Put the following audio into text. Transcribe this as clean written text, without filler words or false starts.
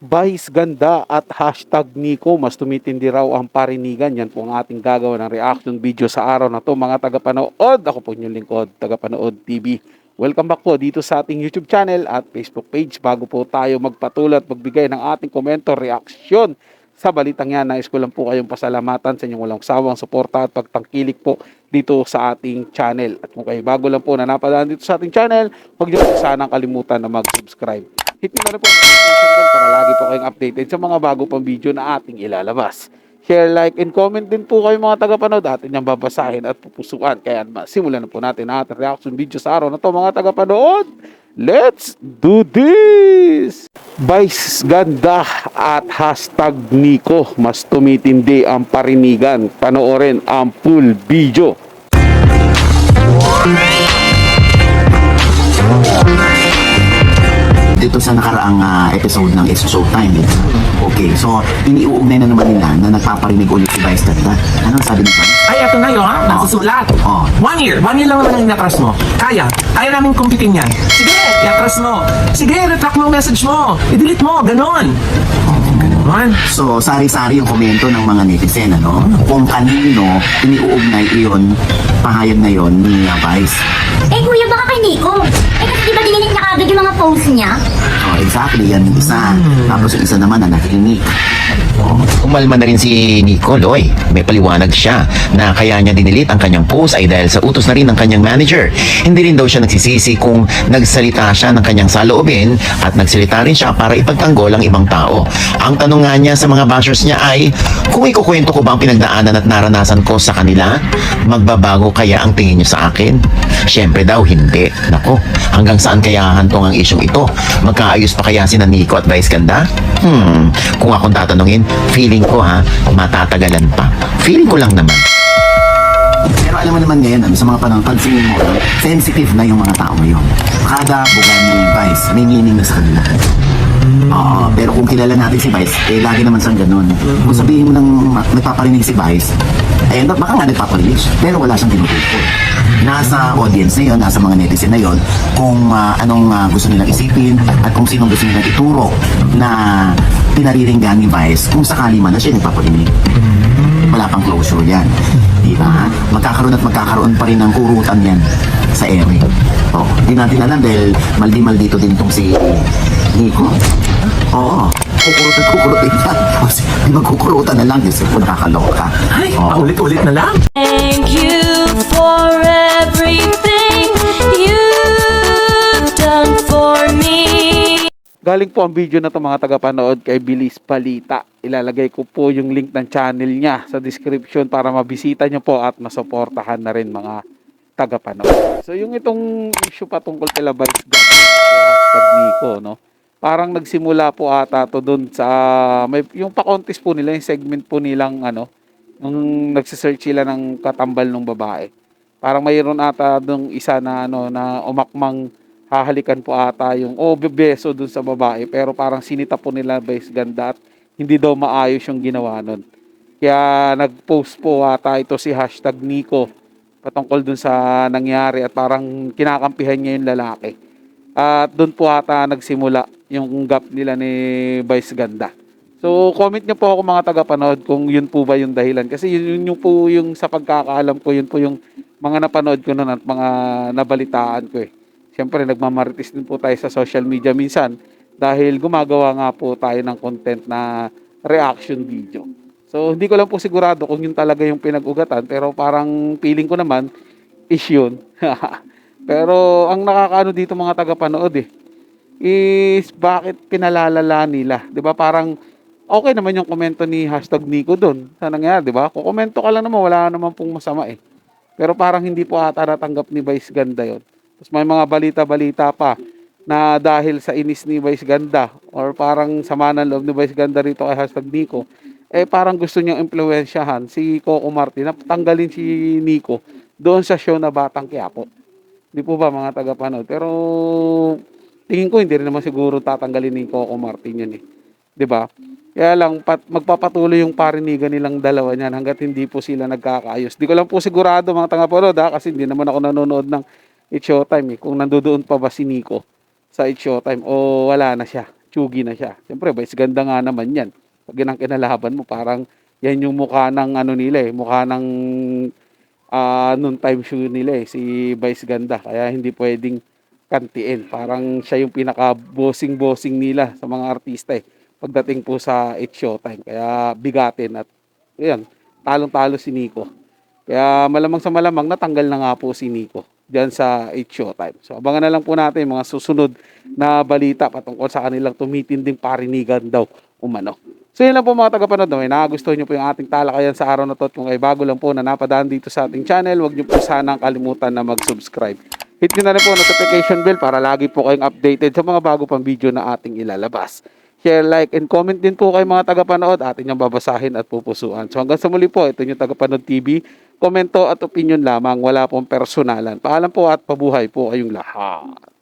Vice ganda at hashtag Nico, mas tumitindi raw ang parinigan. Yan po ang ating gagawa ng reaction video sa araw na to mga tagapanood. Ako po inyong lingkod, tagapanood TV. Welcome back po dito sa ating YouTube channel at Facebook page. Bago po tayo magpatuloy at magbigay ng ating komento, reaksyon sa balitang yan, nais ko lang po kayong pasalamatan sa inyong walang sawang suporta at pagtangkilik po dito sa ating channel. At kung kayo bago lang po na napadaan dito sa ating channel, huwag niyo po sanang kalimutan na mag-subscribe. Hit nyo na rin po ang notification bell para lagi po kayong updated sa mga bago pang video na ating ilalabas. Share, like, and comment din po kayo mga tagapanood. Atin niyang babasahin at pupusuan. Kaya simulan na po natin ang ating reaction video sa araw na to mga tagapanood. Let's do this! Vice ganda at hashtag Nico, mas tumitindi ang parinigan. Panoorin ang full video. Dito sa nakaraang episode ng It's Showtime. Okay, so iniuugnay na naman nila na nagpaparinig ulit si Vice ganda. Anong sabi nito? Ay, eto na yun, ha? Nasusulat. Oh. 1 year. 1 year lang naman ang inatras mo. Kaya namin kumpitin yan. Sige, iatras mo. Sige, retract mo ang message mo. I-delete mo, ganon. Ganon. So, sari-sari yung komento ng mga netizen, ano? Kung kanino iniuugnay iyon, pahayag na yon ni Vice. Kuya, baka kay Nico. Kasi di ba dininig niya agad yung mga posts niya? Oh, exactly, yan yung isa. Tapos yung isa naman na nakikinig. Umalma na rin si Nicoloy. May paliwanag siya na kaya niya dinilit ang kanyang post ay dahil sa utos na rin ng kanyang manager. Hindi rin daw siya nagsisisi kung nagsalita siya ng kanyang saloobin at nagsalita rin siya para ipagtanggol ang ibang tao. Ang tanong nga niya sa mga bashers niya ay, kung ikukwento ko ba ang pinagdaanan at naranasan ko sa kanila, magbabago kaya ang tingin niyo sa akin? Siyempre daw hindi. Nako, hanggang saan kaya hantong ang isyong ito? Magkaayos pa kaya sina Nico at Vice ganda? Kung akong tatanungin, feeling ko matatagalan pa. Feeling ko lang naman. Pero alam mo naman ngayon, sa mga panahon, pansinin mo, sensitive na yung mga tao ngayon. Kada buga ni Vice, may meaning na sa kanila. Pero kung kilala natin si Vice, lagi naman siyang ganun. Kung sabihin mo nang nagpaparinig si Vice, baka nga nagpaparinig siya, pero wala siyang tinutukoy. Nasa audience na yun, nasa mga netizen na yun, kung anong gusto nilang isipin at kung sinong gusto nilang ituro na pinariringgan ni Vice kung sakali man na siya nagpaparinig. Wala pang closure yan. Diba? Magkakaroon at magkakaroon pa rin ng kurutan yan sa ere. Hindi natin alam dahil maldi-maldi dito din tong si Nico. Kukurutan yan. Di magkukurutan na lang. Diyos ko, nakakaloka. Ay, paulit-ulit na lang. Thank you for everything you've done for me. Galing po ang video na to mga tagapanood kay Bilis Palita. Ilalagay ko po yung link ng channel niya sa description para mabisita niyo po at masuportahan na rin mga tagapanood. So yung itong issue patungkol kay Vice ganda hashtag Nico, no? Parang nagsimula po ata to doon sa yung pa-contest po nila, yung segment po nilang nung nagse-search sila ng katambal ng babae. Parang mayroon ata dong isa na na umakmang hahalikan po ata yung bebeso dun sa babae, pero parang sinita po nila Vice ganda at hindi daw maayos yung ginawa nun. Kaya nag-post po ata ito si hashtag Nico patungkol dun sa nangyari at parang kinakampihan niya yung lalaki. At dun po ata nagsimula yung gap nila ni Vice ganda. So comment niyo po ako mga tagapanood kung yun po ba yung dahilan, kasi yun po yung sa pagkakaalam ko, yun po yung mga napanood ko nun at mga nabalitaan ko. Siyempre, nagmamarites din po tayo sa social media minsan dahil gumagawa nga po tayo ng content na reaction video. So, hindi ko lang po sigurado kung yun talaga yung pinag-ugatan, pero parang feeling ko naman is yun. Pero ang nakakaano dito mga tagapanood is bakit pinalalala nila? 'Di ba? Parang okay naman yung komento ni hashtag Nico doon. Sa nangyari, 'di ba? Kung komento ka lang naman, wala naman pong masama Pero parang hindi po ata natanggap ni Vice ganda yon. Tapos may mga balita-balita pa na dahil sa inis ni Vice ganda or parang sama ng loob ni Vice ganda rito kay hashtag Nico, parang gusto niyang impluwensyahan si Coco Martin na tanggalin si Nico doon sa show na Batang Quiapo. Di po ba mga tagapanood? Pero tingin ko hindi rin naman siguro tatanggalin ni Coco Martin yun 'Di ba? Kaya lang magpapatuloy yung parinigan nilang dalawa niyan hangga't hindi po sila nagkakaayos. Di ko lang po sigurado mga tagapanood kasi hindi naman ako nanonood ng It's Showtime kung nandoon pa ba si Nico sa It's Showtime o wala na siya. Chugi na siya. Siyempre, Vice ganda nga naman yan. Pag yan ang kinalaban mo, parang yan yung mukha ng ano nila eh. Mukha ng noon time show nila eh. Si Vice ganda. Kaya hindi pwedeng kantiin. Parang siya yung pinaka-bossing nila sa mga artista eh. Pagdating po sa It's Showtime. Kaya bigatin at yan, talong-talo si Nico. Kaya malamang sa malamang natanggal na nga po si Nico diyan sa It's Showtime. So abangan na lang po natin yung mga susunod na balita patungkol sa kanilang tumitinding parinigan daw umano. So yun lang po mga tagapanood, may nagustuhan nyo po yung ating talakayan sa araw na to at kung ay bago lang po na napadaan dito sa ating channel, huwag nyo po sanang kalimutan na mag-subscribe. Hit nyo na rin po notification bell para lagi po kayong updated sa mga bago pang video na ating ilalabas. Share, like, and comment din po kayo mga tagapanood. Atin yung babasahin at pupusuan. So hanggang sa muli po, ito yung Tagapanood TV. Komento at opinion lamang. Wala pong personalan. Paalam po at pabuhay po kayong lahat.